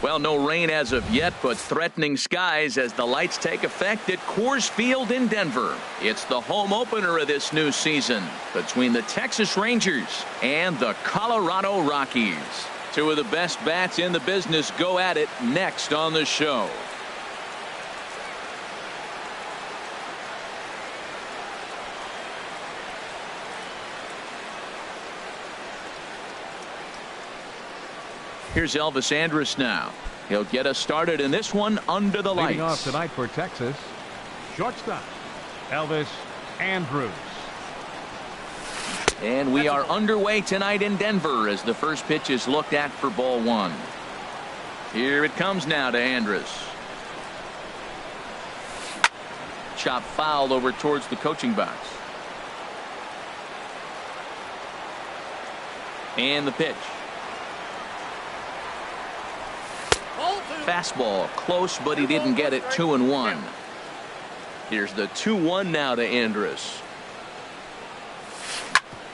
Well, no rain as of yet, but threatening skies as the lights take effect at Coors Field in Denver. It's the home opener of this new season between the Texas Rangers and the Colorado Rockies. Two of the best bats in the business go at it next on the show. Here's Elvis Andrus now. He'll get us started in this one under the lights. Leading off tonight for Texas, shortstop Elvis Andrus. And we are underway tonight in Denver as the first pitch is looked at for ball one. Here it comes now to Andrus. Chop foul over towards the coaching box. And the pitch. Fastball close, but he didn't get it. 2-1. Here's the 2-1 now to Andrus.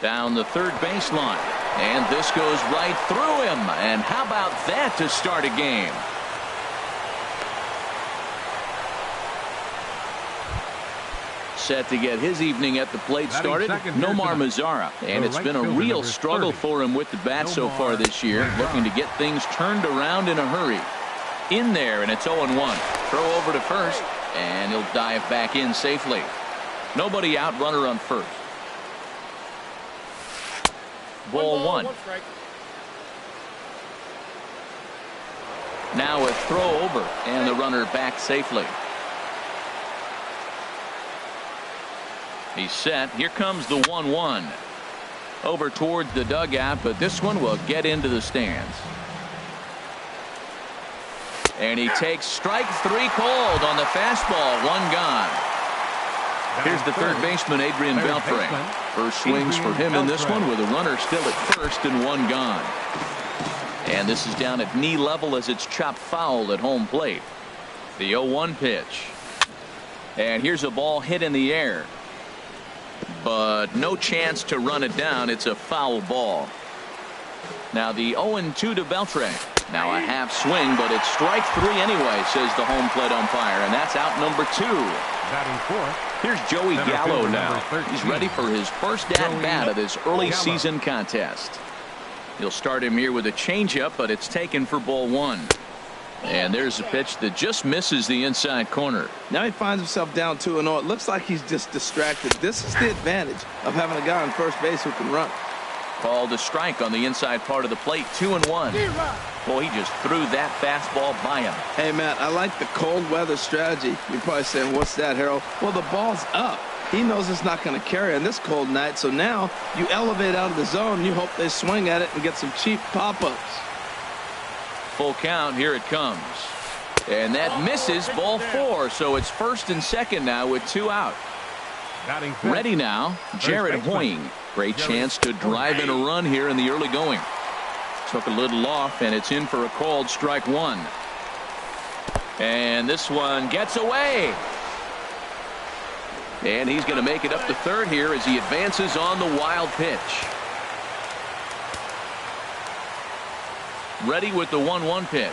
Down the third baseline, and this goes right through him. And how about that to start a game? Set to get his evening at the plate started, Nomar Mazara, and it's been a real struggle for him with the bat so far this year, looking to get things turned around in a hurry. In there, and it's 0-1. Throw over to first, and he'll dive back in safely. Nobody out, runner on first. Ball one. Now a throw over, and the runner back safely. He's set. Here comes the 1-1. Over towards the dugout, but this one will get into the stands. And he takes strike three cold on the fastball. One gone. Here's the third baseman, Adrian Beltre. First swings for him in this one with a runner still at first and one gone. And this is down at knee level as it's chopped foul at home plate. The 0-1 pitch. And here's a ball hit in the air. But no chance to run it down. It's a foul ball. Now the 0-2 to Beltre. Now a half swing, but it's strike three anyway, says the home plate umpire, and that's out number two. Batting fourth. Here's Joey Gallo now. He's ready for his first at-bat of this early season contest. He'll start him here with a changeup, but it's taken for ball one. And there's a pitch that just misses the inside corner. Now he finds himself down 2-0. It looks like he's just distracted. This is the advantage of having a guy on first base who can run. Called a strike on the inside part of the plate. 2-1. Boy, he just threw that fastball by him. Hey, Matt, I like the cold weather strategy. You're probably saying, what's that, Harold? Well, the ball's up. He knows it's not going to carry on this cold night, so now you elevate out of the zone. You hope they swing at it and get some cheap pop-ups. Full count. Here it comes. And that misses. Ball four, so it's first and second now with two out. Ready now, Jared Hoying. Great chance to drive in a run here in the early going. Took a little off, and it's in for a called strike one. And this one gets away. And he's going to make it up to third here as he advances on the wild pitch. Ready with the 1-1 pitch.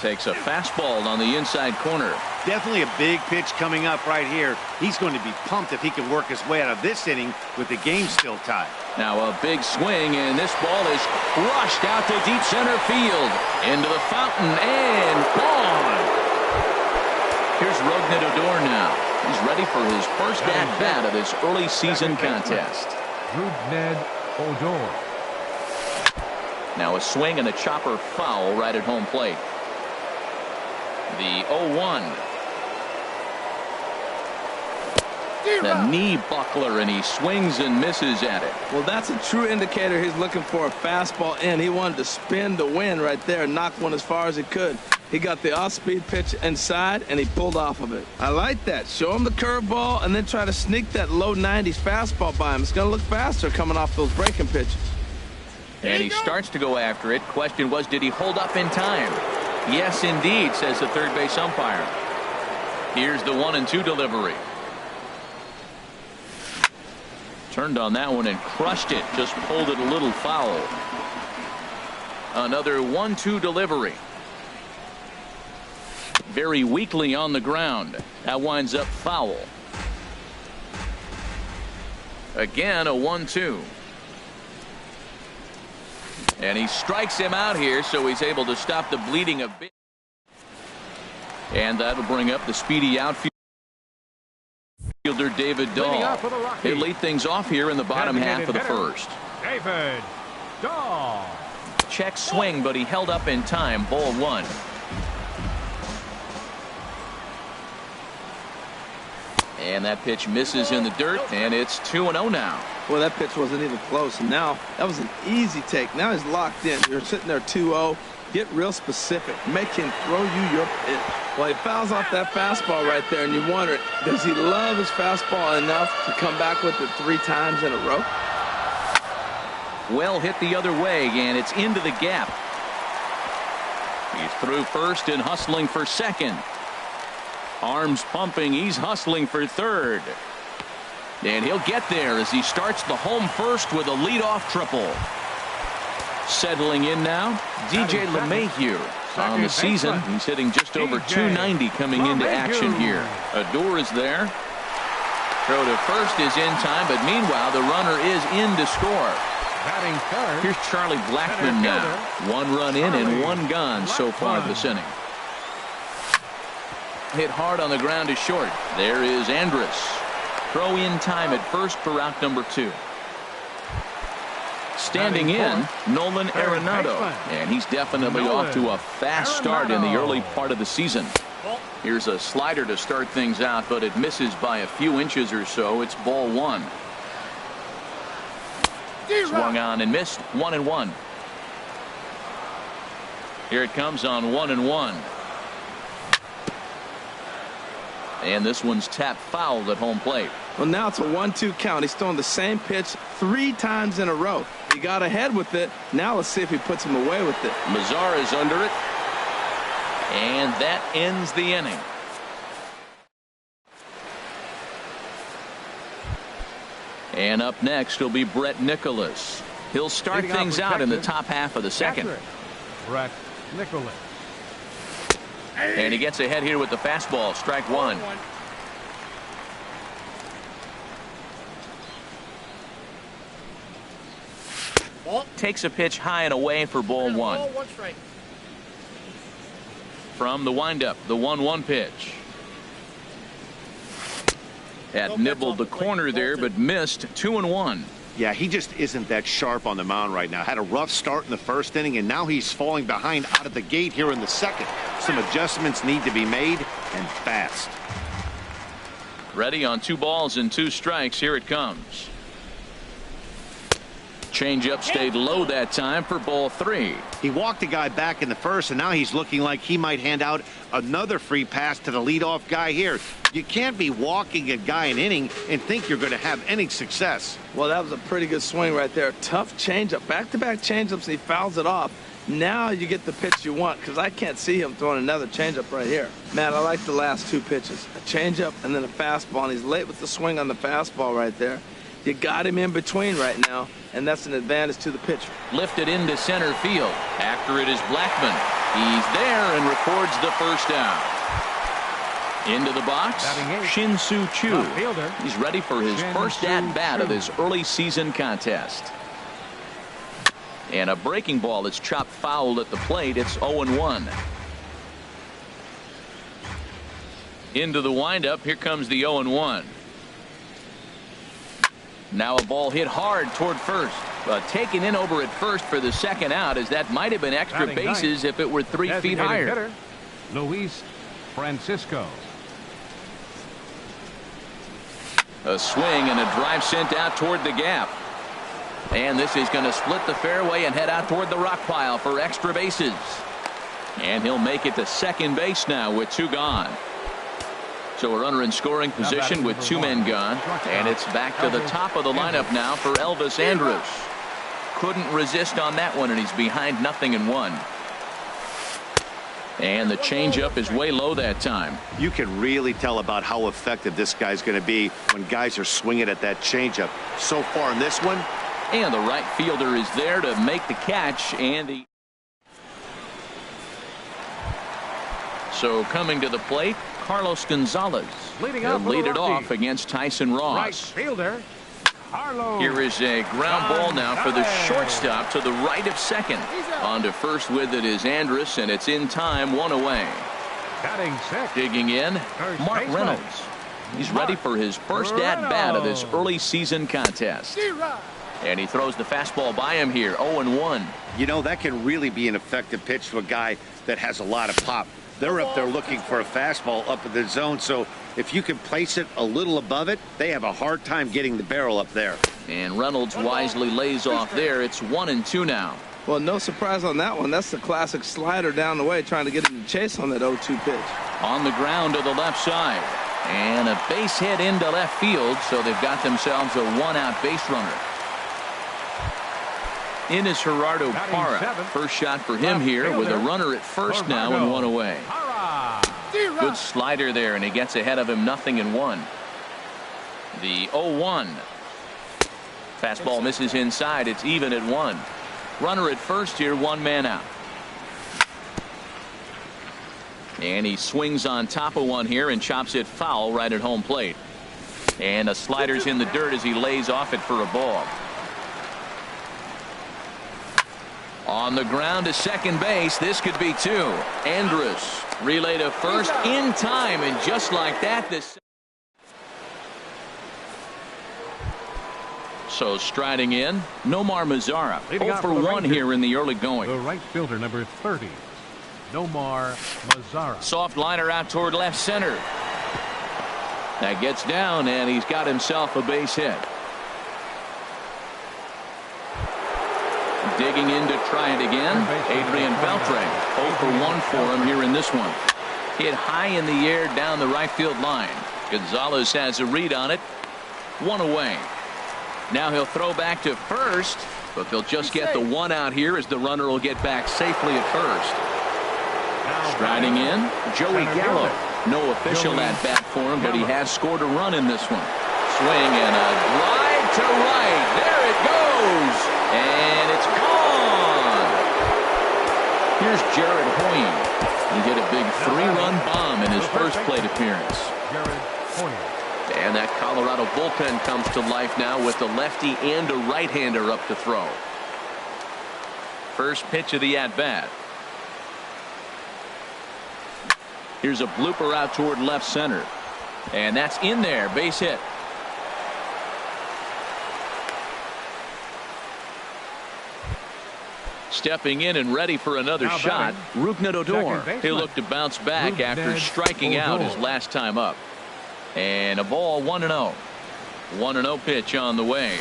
Takes a fastball on the inside corner. Definitely a big pitch coming up right here. He's going to be pumped if he can work his way out of this inning with the game still tied. Now a big swing, and this ball is crushed out to deep center field. Into the fountain and gone. Here's Rougned Odor now. He's ready for his first at-bat of this early season contest. Rougned Odor. Now a swing and a chopper foul right at home plate. The 0-1. The knee buckler, and he swings and misses at it. Well, that's a true indicator he's looking for a fastball in. He wanted to spin to win right there, knock one as far as he could. He got the off-speed pitch inside, and he pulled off of it. I like that. Show him the curveball, and then try to sneak that low 90s fastball by him. It's going to look faster coming off those breaking pitches. And he starts to go after it. Question was, did he hold up in time? Yes, indeed, says the third base umpire. Here's the 1-2 delivery. Turned on that one and crushed it. Just pulled it a little foul. Another 1-2 delivery. Very weakly on the ground. That winds up foul. Again, a 1-2. And he strikes him out here, so he's able to stop the bleeding a bit. And that'll bring up the speedy outfielder David Dahl. He'll lead things off here in the bottom half of the first. David Dahl. Check swing, but he held up in time. Ball one. And that pitch misses in the dirt, and it's 2-0 now. Well, that pitch wasn't even close, and now that was an easy take. Now he's locked in. You're sitting there 2-0. Get real specific. Make him throw you your pitch. Well, he fouls off that fastball right there, and you wonder, does he love his fastball enough to come back with it 3 times in a row? Well hit the other way, and it's into the gap. He's through first and hustling for second. Arms pumping. He's hustling for third. And he'll get there as he starts the home first with a leadoff triple. Settling in now, DJ LeMahieu. On the season, he's hitting just over .290 coming into action here. Odor is there. Throw to first is in time, but meanwhile, the runner is in to score. Here's Charlie Blackmon now. 1 run in and 1 gone so far this inning. Hit hard on the ground to short. There is Andrus. Throw in time at first for out number 2. Standing in, Nolan Arenado, and he's definitely off to a fast start in the early part of the season. Here's a slider to start things out, but it misses by a few inches or so. It's ball 1. Swung on and missed. 1-1. Here it comes on 1-1. And this one's tapped foul at home plate. Well, now it's a 1-2 count. He's throwing the same pitch 3 times in a row. He got ahead with it. Now let's see if he puts him away with it. Mazar is under it. And that ends the inning. And up next will be Brett Nicholas. He'll start things out in the top half of the second. Brett Nicholas. And he gets ahead here with the fastball. Strike 1. Takes a pitch high and away for ball 1. From the windup, the 1-1 pitch. Had nibbled the corner there, but missed. 2-1. Yeah, he just isn't that sharp on the mound right now. Had a rough start in the first inning, and now he's falling behind out of the gate here in the second. Some adjustments need to be made, and fast. Ready on 2 balls and 2 strikes. Here it comes. Changeup stayed low that time for ball 3. He walked a guy back in the first, and now he's looking like he might hand out another free pass to the leadoff guy here. You can't be walking a guy an inning and think you're going to have any success. Well, that was a pretty good swing right there. Tough changeup. Back-to-back changeups, and he fouls it off. Now you get the pitch you want, because I can't see him throwing another changeup right here. Matt, I like the last 2 pitches. A changeup and then a fastball, and he's late with the swing on the fastball right there. You got him in between right now, and that's an advantage to the pitcher. Lifted into center field. After it is Blackmon. He's there and records the first down. Into the box, Shin-Soo Choo. He's ready for his first at-bat of this early season contest. And a breaking ball that's chopped foul at the plate. It's 0-1. Into the windup. Here comes the 0-1. Now a ball hit hard toward first. Taken in over at first for the second out, as that might have been extra bases if it were 3 feet higher. Luis Francisco. A swing and a drive sent out toward the gap. And this is going to split the fairway and head out toward the rock pile for extra bases. And he'll make it to second base now with 2 gone. So a runner in scoring position with 2 men gone. And it's back to the top of the lineup now for Elvis Andrus. Couldn't resist on that one, and he's behind 0-1. And the changeup is way low that time. You can really tell about how effective this guy's going to be when guys are swinging at that changeup. So far in this one. And the right fielder is there to make the catch. And so coming to the plate, Carlos Gonzalez. He'll lead it off against Tyson Ross. Right fielder. Here is a ground ball now for the shortstop to the right of second. On to first with it is Andrus, and it's in time, one away. Batting sixth. Digging in, Mark Reynolds. He's ready for his first at-bat of this early season contest. And he throws the fastball by him here, 0-1. You know, that can really be an effective pitch to a guy that has a lot of pop. They're up there looking for a fastball up in the zone, so if you can place it a little above it, they have a hard time getting the barrel up there. And Reynolds wisely lays off there. It's 1-2 now. Well, no surprise on that one. That's the classic slider down the way, trying to get him to chase on that 0-2 pitch. On the ground to the left side. And a base hit into left field, so they've got themselves a one-out base runner. In is Gerardo Parra. First shot for him here with a runner at first now and one away. Good slider there, and he gets ahead of him, 0-1. The 0-1. Fastball misses inside. It's even at 1. Runner at first here, one man out. And he swings on top of one here and chops it foul right at home plate. And a slider's in the dirt as he lays off it for a ball. On the ground to second base. This could be 2. Andrus relay to first in time, and just like that, this. So striding in, Nomar Mazara. 0-for-1 here in the early going. The right fielder, number 30, Nomar Mazara. Soft liner out toward left center. That gets down, and he's got himself a base hit. Digging in to try it again, Adrian Beltre. 0-for-1 for him here in this one. Hit high in the air down the right field line. Gonzalez has a read on it. One away. Now he'll throw back to first, but they'll just get the one out here as the runner will get back safely at first. Striding in, Joey Gallo. No official at bat for him, but he has scored a run in this one. Swing and a drive to right. There it goes. And it's gone. Here's Jared Hoying. He hit a big 3-run bomb in his first plate appearance. And that Colorado bullpen comes to life now with a lefty and a right-hander up to throw. First pitch of the at-bat. Here's a blooper out toward left center. And that's in there. Base hit. Stepping in and ready for another shot, Rougned Odor. He'll look to bounce back after striking out his last time up. And a ball, 1-0. 1-0 pitch on the way.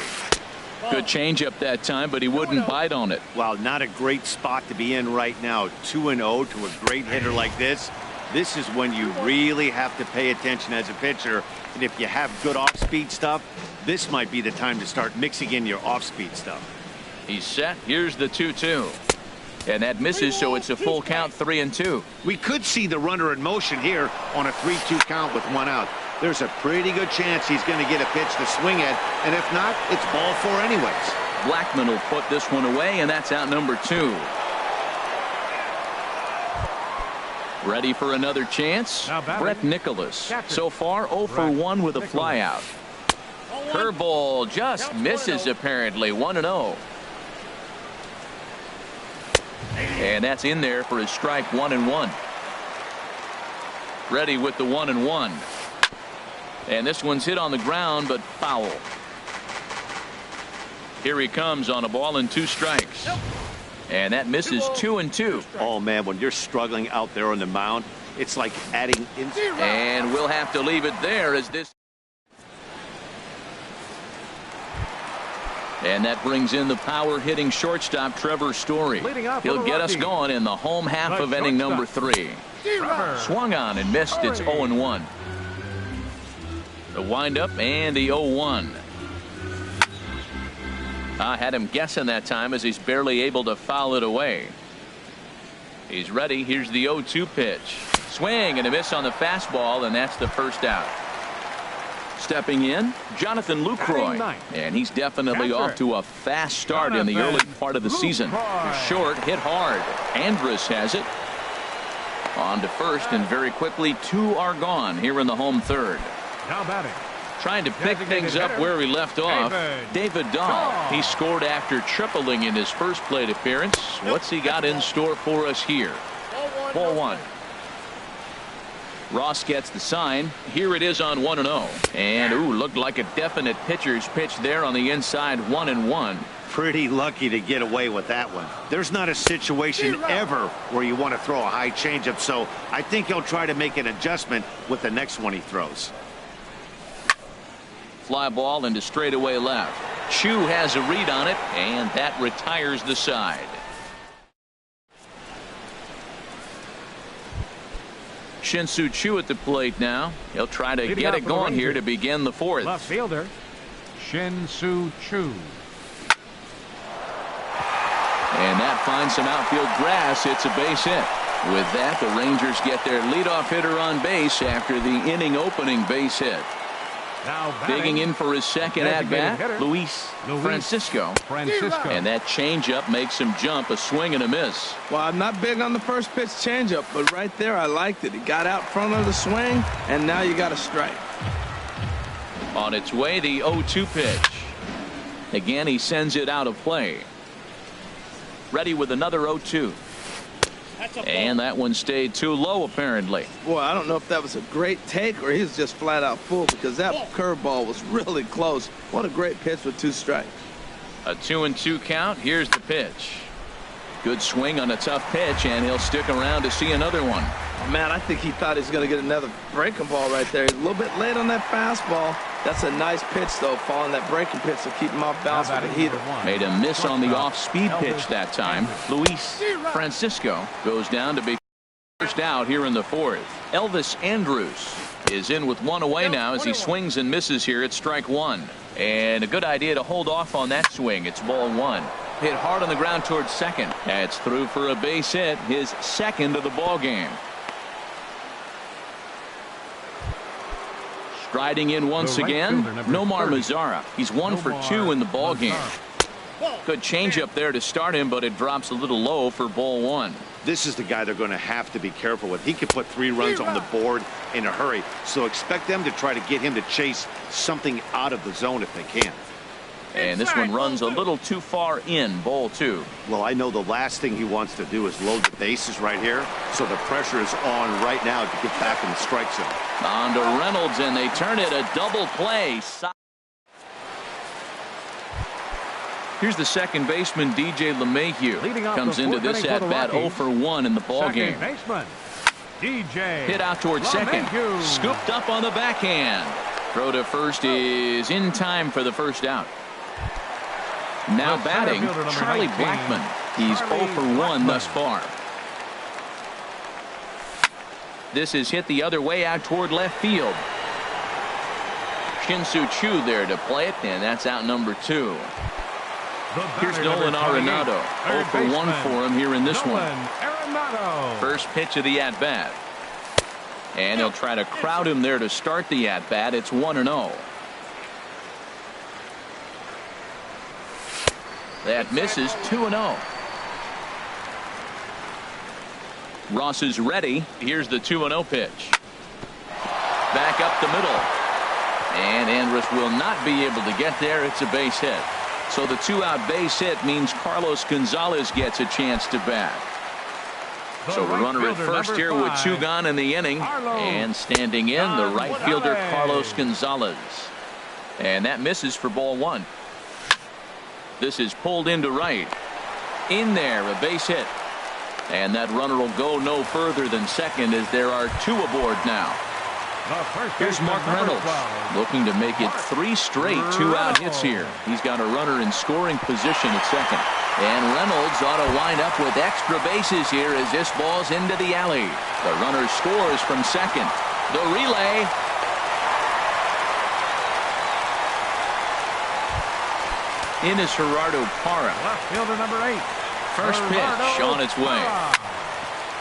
Good changeup that time, but he wouldn't bite on it. Wow, not a great spot to be in right now. 2-0 to a great hitter like this. This is when you really have to pay attention as a pitcher. And if you have good off-speed stuff, this might be the time to start mixing in your off-speed stuff. He's set. Here's the 2-2. And that misses, so it's a full count, 3-2. We could see the runner in motion here on a 3-2 count with one out. There's a pretty good chance he's going to get a pitch to swing at, and if not, it's ball 4 anyways. Blackman will put this one away, and that's out number 2. Ready for another chance? Brett Nicholas. So far, 0-for-1 with a flyout. Curveball just misses apparently. 1-0. And that's in there for his strike, 1-1. Ready with the 1-1. And this one's hit on the ground, but foul. Here he comes on a ball and 2 strikes. And that misses, 2-2. Oh, man, when you're struggling out there on the mound, it's like adding in. And we'll have to leave it there as this. And that brings in the power-hitting shortstop, Trevor Story. He'll get us going in the home half of inning number 3. Swung on and missed. It's 0-1. The windup and the 0-1. I had him guessing that time as he's barely able to foul it away. He's ready. Here's the 0-2 pitch. Swing and a miss on the fastball, and that's the first out. Stepping in, Jonathan Lucroy, and he's definitely off to a fast start in the early part of the season. Short, hit hard. Andrus has it. On to first, and very quickly 2 are gone here in the home third. Now batting. Trying to pick things up where we left off. David Dahl. He scored after tripling in his first plate appearance. What's he got in store for us here? Ball 1. Ross gets the sign. Here it is on 1-0. And ooh, looked like a definite pitcher's pitch there on the inside. 1-1. Pretty lucky to get away with that one. There's not a situation ever where you want to throw a high changeup, so I think he'll try to make an adjustment with the next one he throws. Fly ball into straightaway left. Chu has a read on it, and that retires the side. Shin-Soo Choo at the plate now. He'll try to get it going here to begin the fourth. Left fielder, Shin-Soo Choo. And that finds some outfield grass. It's a base hit. With that, the Rangers get their leadoff hitter on base after the inning opening base hit. Now digging in for his second at-bat, Luis Francisco. And that changeup makes him jump. A swing and a miss. Well, I'm not big on the first pitch changeup, but right there I liked it. He got out front of the swing, and now you got a strike. On its way, the 0-2 pitch. Again, he sends it out of play. Ready with another 0-2. And that one stayed too low, apparently. Boy, I don't know if that was a great take or he was just flat out full, because that curveball was really close. What a great pitch with 2 strikes. A 2-2 count. Here's the pitch. Good swing on a tough pitch, and he'll stick around to see another one. Oh, man, I think he thought he was going to get another breaking ball right there. He's a little bit late on that fastball. That's a nice pitch, though, following that breaking pitch to keep him off balance with the heater. Made a miss on the off-speed pitch that time. Luis Francisco goes down to be first out here in the fourth. Elvis Andrus is in with 1 away now as he swings and misses here at strike 1. And a good idea to hold off on that swing. It's ball 1. Hit hard on the ground towards second. That's through for a base hit, his second of the ball game. Striding in once again, Nomar Mazara. He's 1 for 2 in the ball game. Good changeup there to start him, but it drops a little low for ball 1. This is the guy they're going to have to be careful with. He could put 3 runs on the board in a hurry, so expect them to try to get him to chase something out of the zone if they can. And this one runs a little too far in, ball 2. Well, I know the last thing he wants to do is load the bases right here, so the pressure is on right now to get back in the strike zone. On to Reynolds, and they turn it a double play. Here's the second baseman, DJ LeMahieu. Comes into this at-bat 0 for 1 in the ballgame. Hit out towards second. Scooped up on the backhand. Throw to first is in time for the first out. Now batting, Charlie Blackmon. He's 0 for 1 thus far. This is hit the other way out toward left field. Shin-Soo Choo there to play it, and that's out number 2. Here's Nolan Arenado. 0 for 1 for him here in this one. First pitch of the at-bat. And he'll try to crowd him there to start the at-bat. It's 1-0. That misses. 2-0. Ross is ready. Here's the 2-0 pitch. Back up the middle. And Andrus will not be able to get there. It's a base hit. So the 2-out base hit means Carlos Gonzalez gets a chance to bat. So a runner at first here with 2 gone in the inning. And standing in, the right fielder, Carlos Gonzalez. And that misses for ball 1. This is pulled into right. In there, a base hit. And that runner will go no further than second as there are 2 aboard now. Here's Mark Reynolds looking to make it 3 straight 2-out hits here. He's got a runner in scoring position at second. And Reynolds ought to wind up with extra bases here as this ball's into the alley. The runner scores from second. The relay. In is Gerardo Parra. Left fielder number 8. First pitch on its way.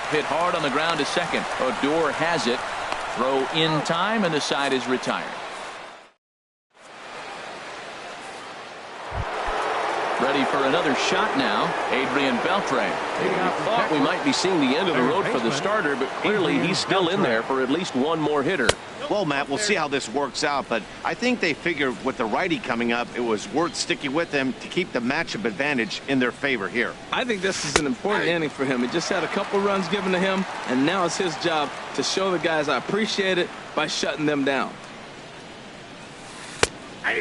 hit hard on the ground to second. Odor has it. Throw in time, and the side is retired. Ready for another shot now, Adrian Beltre. Thought we might be seeing the end of the road for the starter, but clearly he's still in there for at least one more hitter. Well, Matt, we'll see how this works out, but I think they figured with the righty coming up, it was worth sticking with him to keep the matchup advantage in their favor here. I think this is an important inning for him. He just had a couple runs given to him, and now it's his job to show the guys I appreciate it by shutting them down.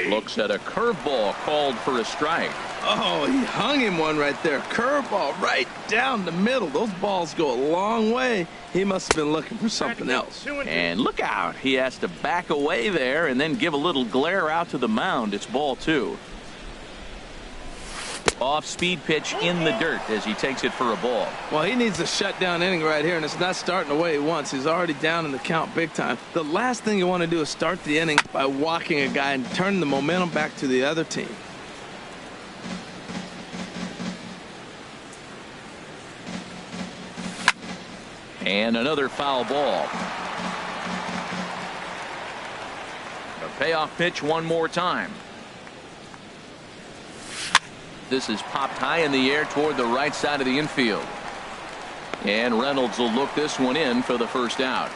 Looks at a curveball called for a strike. Oh, he hung him one right there. Curveball right down the middle. Those balls go a long way. He must have been looking for something else. And look out. He has to back away there and then give a little glare out to the mound. It's ball 2. Off-speed pitch in the dirt as he takes it for a ball. Well, he needs a shutdown inning right here, and it's not starting the way he wants. He's already down in the count big time. The last thing you want to do is start the inning by walking a guy and turning the momentum back to the other team. And another foul ball. A payoff pitch one more time. This is popped high in the air toward the right side of the infield. And Reynolds will look this one in for the first out.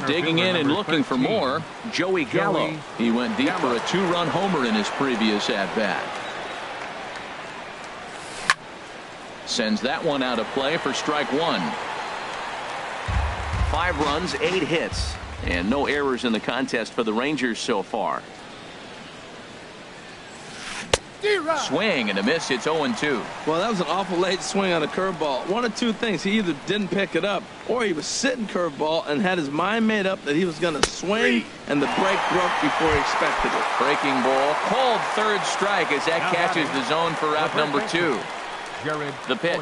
Digging in and looking for more, Joey Gallo. He went deep for a 2-run homer in his previous at-bat. Sends that one out of play for strike 1. 5 runs, 8 hits, and no errors in the contest for the Rangers so far. Swing and a miss. It's 0-2. Well, that was an awful late swing on a curveball. One of two things. He either didn't pick it up or he was sitting curveball and had his mind made up that he was going to swing, and the break broke before he expected it. Breaking ball called third strike as that catches the zone for out number 2. The pitch.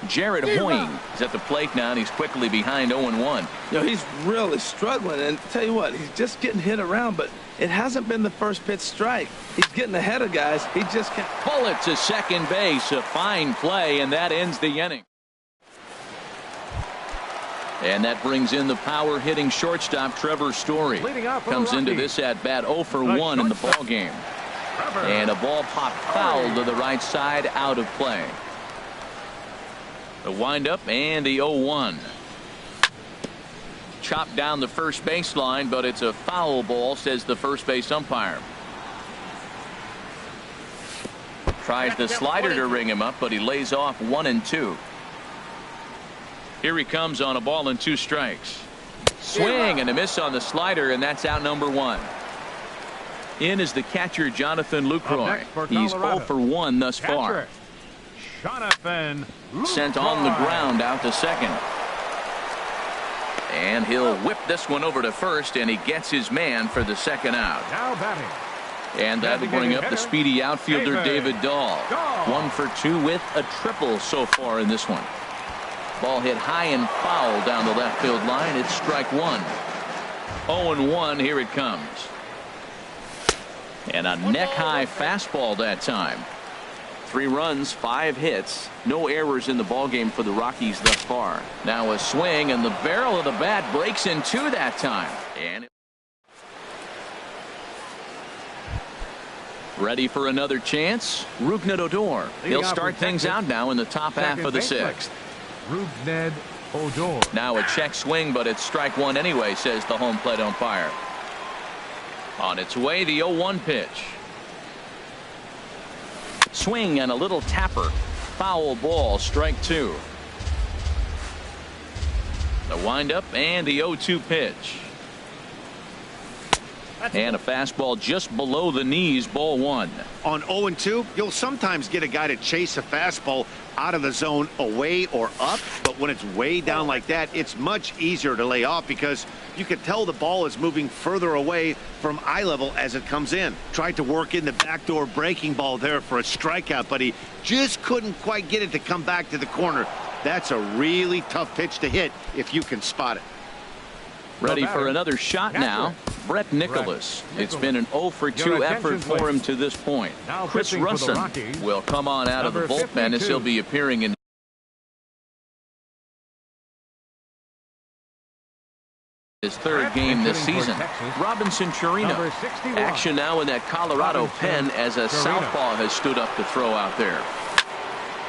Jared Hoying is at the plate now, and he's quickly behind 0-1. You know, he's really struggling, and tell you what, he's just getting hit around, but it hasn't been the first pitch strike. He's getting ahead of guys. He just can't. Pull it to second base. A fine play, and that ends the inning. And that brings in the power hitting shortstop Trevor Story. Comes into this at bat 0 for 1 in the ball game. And a ball popped foul to the right side, out of play. The windup and the 0-1. Chopped down the first baseline, but it's a foul ball, says the first base umpire. Tries the slider to ring him up, but he lays off 1-2. Here he comes on a ball and 2 strikes. Swing and a miss on the slider, and that's out number 1. In is the catcher Jonathan Lucroy. He's 0 for 1 thus far. Jonathan Sent on the ground out to second. And he'll whip this one over to first, and he gets his man for the second out. now batting. And that'll bring up the speedy outfielder David Dahl. 1 for 2 with a triple so far in this one. Ball hit high and foul down the left field line. It's strike 1. 0-1. Here it comes. And a neck-high fastball that time. 3 runs, 5 hits, no errors in the ballgame for the Rockies thus far. Now a swing, and the barrel of the bat breaks in 2 that time. And ready for another chance, Rougned Odor. He'll start things out now in the top half of the 6th. Rougned Odor. Now a check swing, but it's strike 1 anyway, says the home plate umpire. On its way, the 0-1 pitch. Swing and a little tapper. Foul ball, strike 2. The windup and the 0-2 pitch. And a fastball just below the knees, ball 1. On 0-2, you'll sometimes get a guy to chase a fastball out of the zone away or up, but when it's way down like that, it's much easier to lay off because you can tell the ball is moving further away from eye level as it comes in. Tried to work in the backdoor breaking ball there for a strikeout, but he just couldn't quite get it to come back to the corner. That's a really tough pitch to hit if you can spot it. Ready for another shot now. Brett Nicholas. It's been an 0 for 2 effort for him to this point. Chris Russin will come on out of the bullpen as he'll be appearing in his third game this season. Robinson Chirino. Action now in that Colorado pen as a southpaw has stood up to throw out there.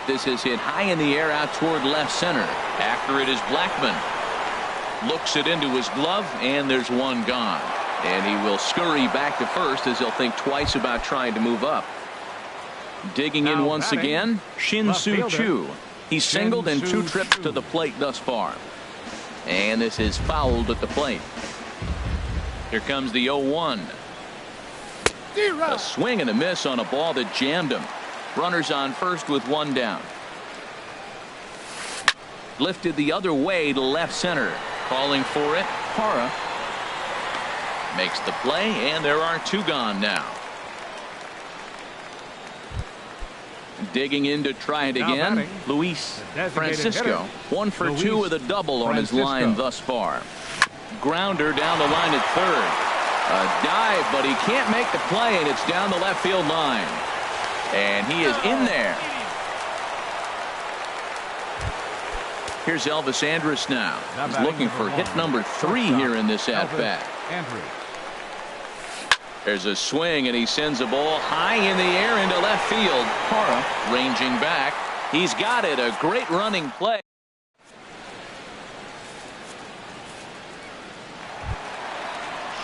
This is hit high in the air out toward left center. After it is Blackman. Looks it into his glove, and there's one gone. And he will scurry back to first as he'll think twice about trying to move up. Digging in once again, Shin-Soo Choo. He's singled in 2 trips to the plate thus far. And this is fouled at the plate. Here comes the 0-1. A swing and a miss on a ball that jammed him. Runners on first with 1 down. Lifted the other way to left center. Calling for it, Hara. Makes the play, and there are 2 gone now. Digging in to try it again, Luis Francisco. 1 for 2 with a double on his line thus far. Grounder down the line at third. A dive, but he can't make the play, and it's down the left field line. And he is in there. Here's Elvis Andrus now. He's looking for hit number 3 here in this at-bat. There's a swing, and he sends a ball high in the air into left field. Hara ranging back. He's got it. A great running play.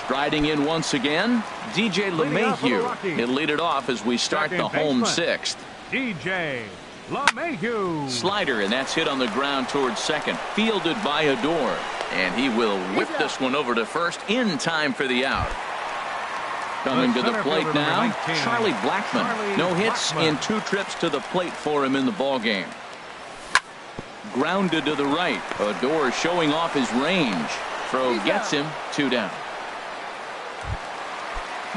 Striding in once again, DJ LeMahieu. He'll lead it off as we start the home 6th. DJ LeMahieu. Slider, and that's hit on the ground towards second. Fielded by Adore. And he will whip this one over to first in time for the out. Coming to the plate now, Charlie Blackman. No hits in 2 trips to the plate for him in the ballgame. Grounded to the right. Adore showing off his range. Throw gets him. 2 down.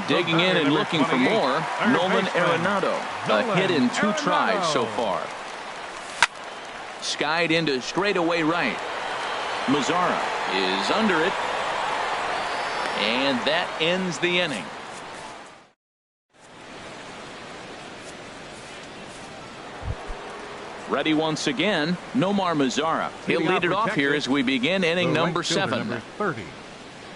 Digging in and looking for more, Nolan Arenado. A hit in 2 tries so far. Skied into straightaway right. Mazzara is under it. And that ends the inning. Ready once again, Nomar Mazzara. He'll lead it off here as we begin inning number 7. Number 30,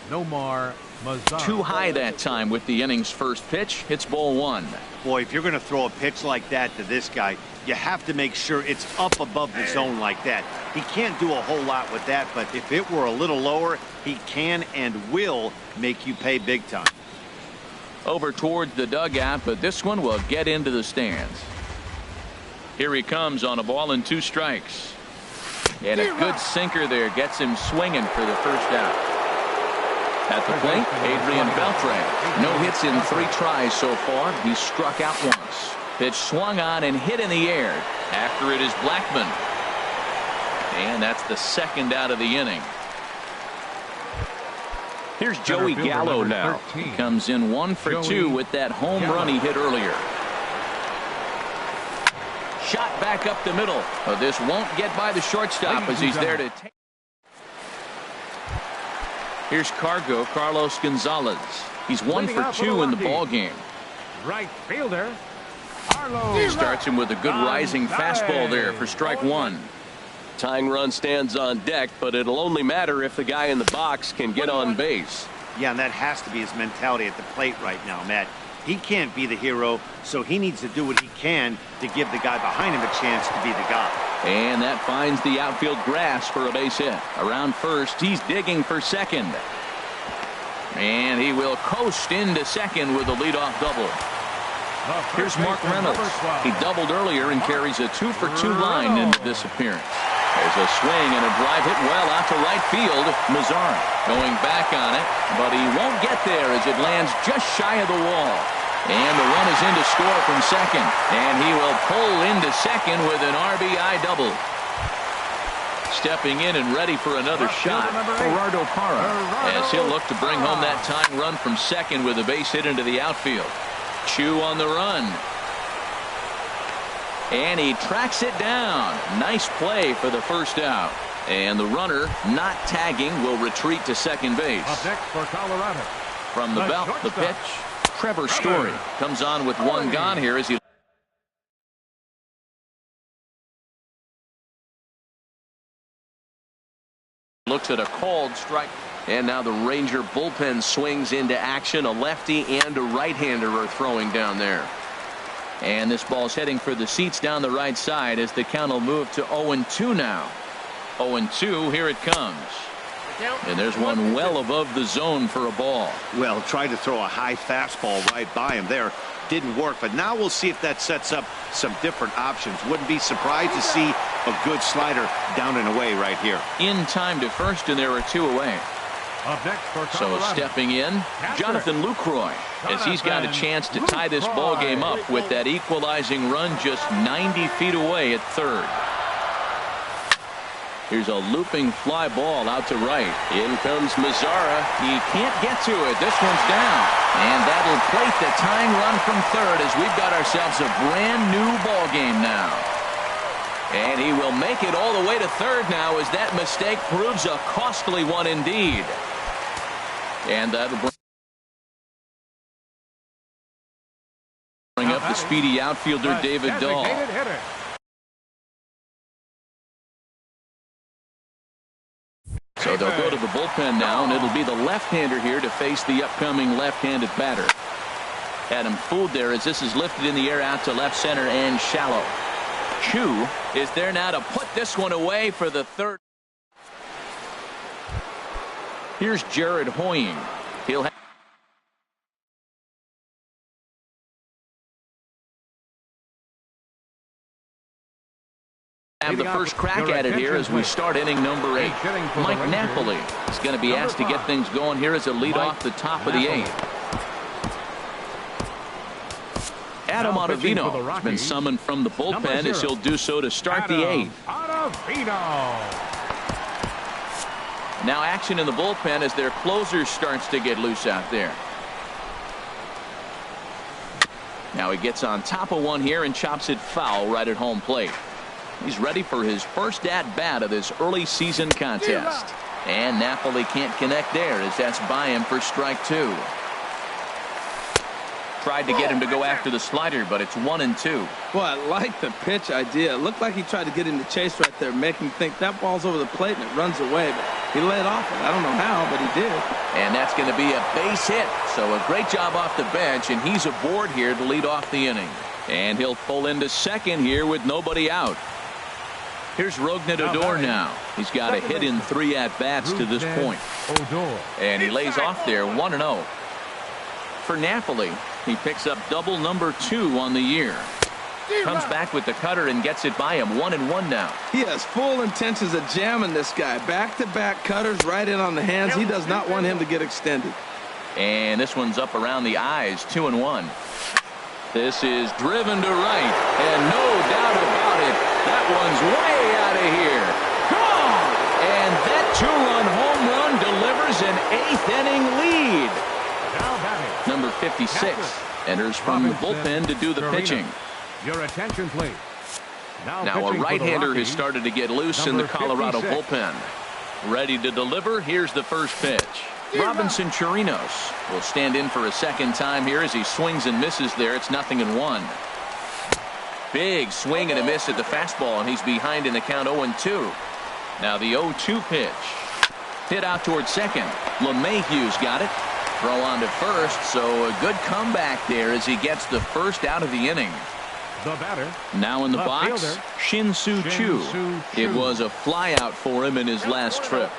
Nomar Mazzara. Too high that time with the inning's first pitch. It's ball 1. Boy, if you're going to throw a pitch like that to this guy, you have to make sure it's up above the zone like that. He can't do a whole lot with that, but if it were a little lower, he can and will make you pay big time. Over towards the dugout, but this one will get into the stands. Here he comes on a ball and 2 strikes. And a good sinker there gets him swinging for the first out. At the plate, Adrian Beltre. No hits in 3 tries so far. He's struck out once. Pitch swung on and hit in the air. After it is Blackman. And that's the 2nd out of the inning. Here's Joey Gallo now. He comes in 1 for 2 with that home run he hit earlier. Shot back up the middle. But this won't get by the shortstop as he's there to take. Here's Carlos Gonzalez. He's 1 for 2 in the ball game. Right fielder. He starts him with a good rising fastball there for strike 1. Tying run stands on deck, but it'll only matter if the guy in the box can get on base. Yeah, and that has to be his mentality at the plate right now, Matt. He can't be the hero, so he needs to do what he can to give the guy behind him a chance to be the guy. And that finds the outfield grass for a base hit. Around first, he's digging for second. And he will coast into second with a leadoff double. Here's Mark Reynolds. He doubled earlier and carries a 2 for 2 line into this appearance. There's a swing and a drive hit well out to right field. Mazzara going back on it, but he won't get there as it lands just shy of the wall. And the run is in to score from second. And he will pull into second with an RBI double. Stepping in and ready for another shot, Gerardo Parra, as he'll look to bring home that tying run from second with a base hit into the outfield. Chu on the run. And he tracks it down. Nice play for the first out. And the runner not tagging will retreat to second base. Up next for Colorado, From the belt, the pitch. Trevor Story comes on with one gone here as he looks at a called strike. And now the Ranger bullpen swings into action. A lefty and a right-hander are throwing down there. And this ball's heading for the seats down the right side as the count will move to 0-2 now. 0-2, here it comes. And there's one well above the zone for a ball. Well, tried to throw a high fastball right by him there. Didn't work, but now we'll see if that sets up some different options. Wouldn't be surprised to see a good slider down and away right here. In time to first, and there are two away. Up next for So stepping in, Jonathan Lucroy, as he's got a chance to tie this ball game up with that equalizing run just 90 feet away at third. Here's a looping fly ball out to right. In comes Mazzara. He can't get to it. This one's down. And that'll plate the tying run from third as we've got ourselves a brand new ball game now. And he will make it all the way to third now as that mistake proves a costly one indeed. And that'll bring up the speedy outfielder David Dahl. So they'll go to the bullpen now, and it'll be the left-hander here to face the upcoming left-handed batter. Had him fooled there as this is lifted in the air out to left center and shallow. Chu is there now to put this one away for the third. Here's Jared Hoying. He'll have the first crack at it here as we start inning number 8. Mike Napoli is going to be asked to get things going here as a lead off the top of the 8th. Adam Ottavino has been summoned from the bullpen as he'll do so to start the 8th. Now action in the bullpen as their closer starts to get loose out there. Now he gets on top of one here and chops it foul right at home plate. He's ready for his first at-bat of this early season contest. And Napoli can't connect there as that's by him for strike 2. Tried to get him to go after the slider, but it's 1-2. Well, I like the pitch idea. It looked like he tried to get him to chase right there, make him think that ball's over the plate and it runs away. But he laid off it. I don't know how, but he did. And that's going to be a base hit. So a great job off the bench, and he's aboard here to lead off the inning. And he'll pull into second here with nobody out. Here's Rognet Odor now. He's got a hit in 3 at-bats to this point. And he lays off there 1-0. For Napoli, he picks up double number 2 on the year. Comes back with the cutter and gets it by him. 1-1 now. He has full intentions of jamming this guy. Back-to-back cutters right in on the hands. He does not want him to get extended. And this one's up around the eyes. 2-1. This is driven to right. And no doubt about it, that one's way out of here. Gone! And that 2-run home run delivers an 8th inning lead. Number 56 enters from the bullpen to do the pitching. Your attention, please. Now a right-hander has started to get loose in the Colorado bullpen. Ready to deliver. Here's the first pitch. Robinson Chirinos will stand in for a second time here as he swings and misses there. It's 0-1. Big swing and a miss at the fastball, and he's behind in the count 0-2. Now the 0-2 pitch. Hit out towards second. LeMahieu's got it. Throw on to first, so a good comeback there as he gets the first out of the inning. The batter. Now in the box, Shin-Soo Choo. It was a flyout for him in his last trip.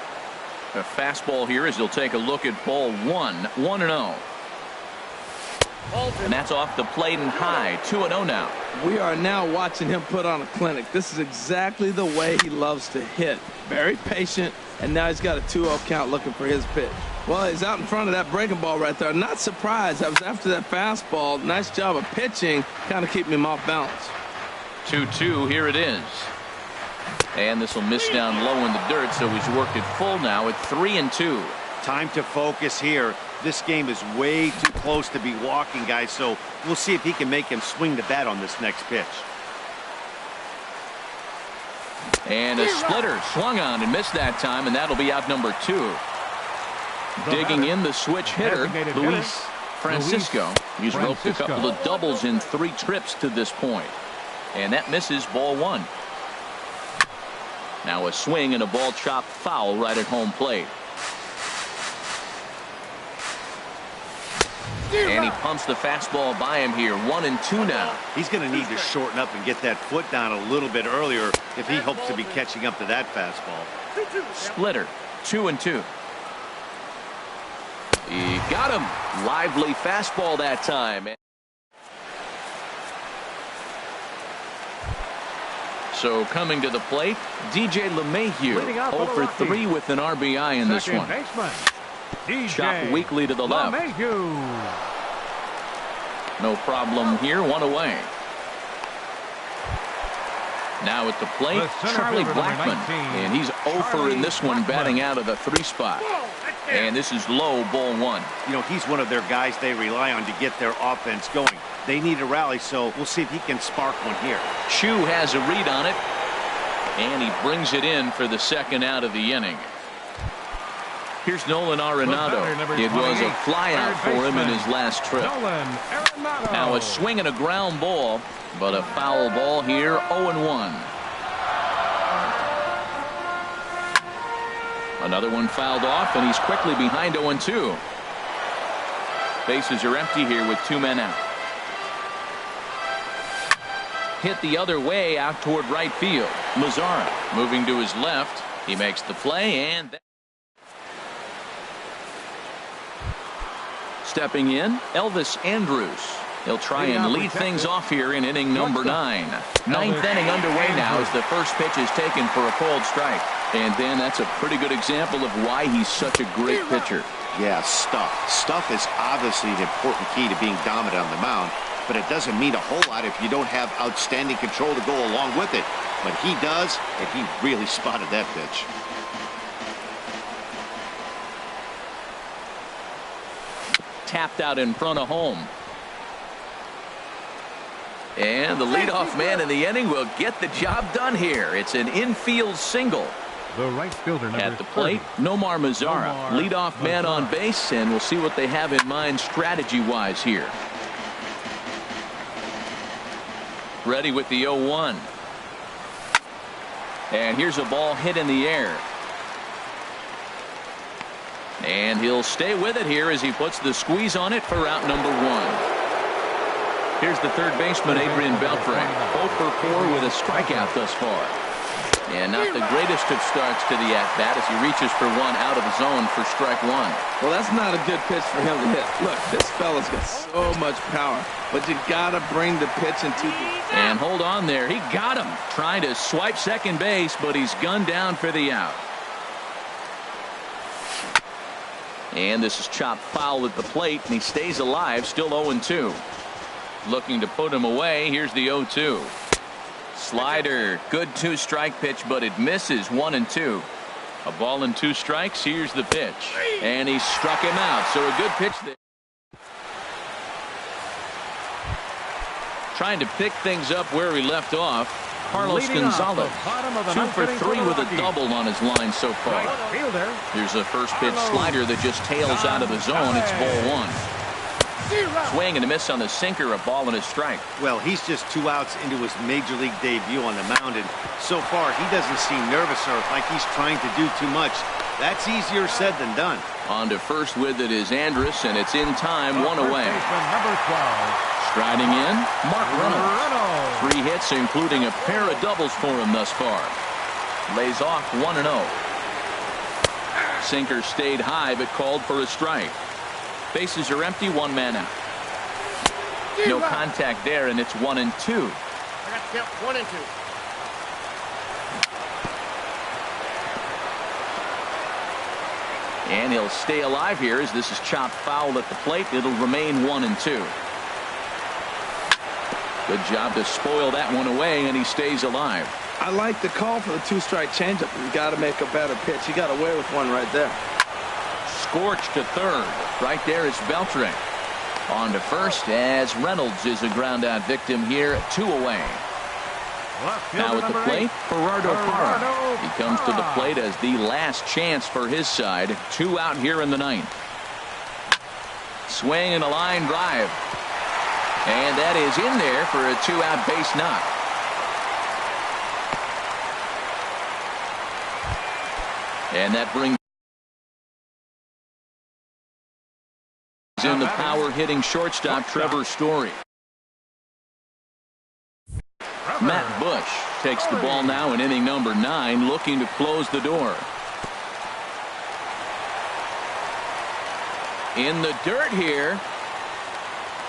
A fastball here as he'll take a look at ball 1. 1-0. And that's off the plate and high. 2-0 now. We are now watching him put on a clinic. This is exactly the way he loves to hit. Very patient, and now he's got a 2-0 count looking for his pitch. Well, he's out in front of that breaking ball right there. Not surprised. I was after that fastball. Nice job of pitching, kind of keeping him off balance. 2-2, here it is. And this will miss down low in the dirt, so he's worked it full now at 3-2. Time to focus here. This game is way too close to be walking, guys, so we'll see if he can make him swing the bat on this next pitch. And a splitter swung on and missed that time, and that'll be out number 2. Digging in the switch hitter, Luis Francisco. He's roped a couple of doubles in 3 trips to this point. And that misses, ball 1. Now a swing and a ball chopped foul right at home plate. And he pumps the fastball by him here. 1-2 now. He's going to need to shorten up and get that foot down a little bit earlier if he hopes to be catching up to that fastball. Splitter, 2-2. He got him. Lively fastball that time. So coming to the plate, DJ LeMahieu, 0 for 3 with an RBI in this one. Chopped weakly to the left. No problem here, 1 away. Now at the plate, Charlie Blackmon, and he's 0 for in this one, batting out of the 3 spot. And this is low, ball 1. You know, he's one of their guys they rely on to get their offense going. They need a rally, so we'll see if he can spark one here. Chu has a read on it, and he brings it in for the 2nd out of the inning. Here's Nolan Arenado. It was a flyout for him in his last trip. Now a swing and a ground ball, but a foul ball here, 0-1. Another one fouled off, and he's quickly behind 0-2. Bases are empty here with 2 men out. Hit the other way out toward right field. Mazzara moving to his left. He makes the play, and stepping in, Elvis Andrus. He'll try and lead things off here in inning number 9. 9th inning underway now as the first pitch is taken for a called strike. And Dan, that's a pretty good example of why he's such a great pitcher. Yeah, stuff. Stuff is obviously an important key to being dominant on the mound, but it doesn't mean a whole lot if you don't have outstanding control to go along with it. But he does, and he really spotted that pitch. Tapped out in front of home. And the leadoff man in the inning will get the job done here. It's an infield single. The right fielder at the plate, Nomar Mazzara, leadoff man on base, and we'll see what they have in mind strategy-wise here. Ready with the 0-1. And here's a ball hit in the air. And he'll stay with it here as he puts the squeeze on it for out number 1. Here's the third baseman, Adrian Beltre, 0 for 4 with a strikeout thus far. And not the greatest of starts to the at-bat as he reaches for 1 out of the zone for strike 1. Well, that's not a good pitch for him to hit. Look, this fella's got so much power, but you gotta bring the pitch into the... And hold on there. He got him. Trying to swipe second base, but he's gunned down for the out. And this is chopped foul at the plate, and he stays alive, still 0-2. Looking to put him away. Here's the 0-2. Slider, good 2-strike pitch, but it misses. 1-2. A ball and 2 strikes. Here's the pitch, and he struck him out. So a good pitch there. Trying to pick things up where he left off. Carlos Gonzalez, 2 for 3 with a double on his line so far. Here's a first pitch slider that just tails out of the zone. It's ball 1. Swing and a miss on the sinker, a ball and a strike. Well, he's just 2 outs into his major league debut on the mound, and so far he doesn't seem nervous or like he's trying to do too much. That's easier said than done. On to first with it is Andrus, and it's in time, 1 away. Striding in, Mark Reynolds. 3 hits, including a pair of doubles for him thus far. Lays off 1-0. Sinker stayed high, but called for a strike. Bases are empty, 1 man out. No contact there, and it's 1-2. I got to count 1-2. And he'll stay alive here as this is chopped foul at the plate. It'll remain 1-2. Good job to spoil that one away, and he stays alive. I like the call for the 2-strike changeup. You got to make a better pitch. He got away with one right there. Scorched to third. Right there is Beltre. On to first as Reynolds is a ground out victim here, 2 away. Left Now fielder at the number plate, 8, Gerardo Parra. Gerardo He comes to the Parra. plate as the last chance for his side. 2 out here in the 9th. Swing and a line drive. And that is in there for a 2-out base knock. And that brings in the power-hitting shortstop, Trevor Story. Matt Bush takes the ball now in inning number 9, looking to close the door. In the dirt here.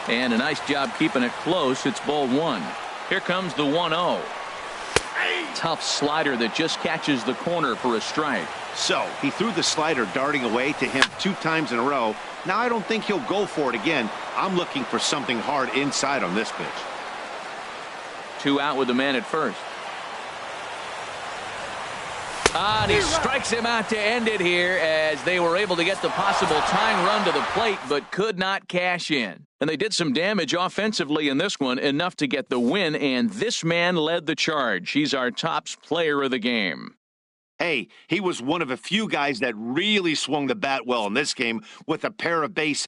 And a nice job keeping it close. It's ball 1. Here comes the 1-0. Tough slider that just catches the corner for a strike. So he threw the slider darting away to him 2 times in a row. Now I don't think he'll go for it again. I'm looking for something hard inside on this pitch. 2 out with the man at first. And he strikes him out to end it here as they were able to get the possible tying run to the plate but could not cash in. And they did some damage offensively in this one, enough to get the win, and this man led the charge. He's our top player of the game. Hey, he was one of a few guys that really swung the bat well in this game with a pair of base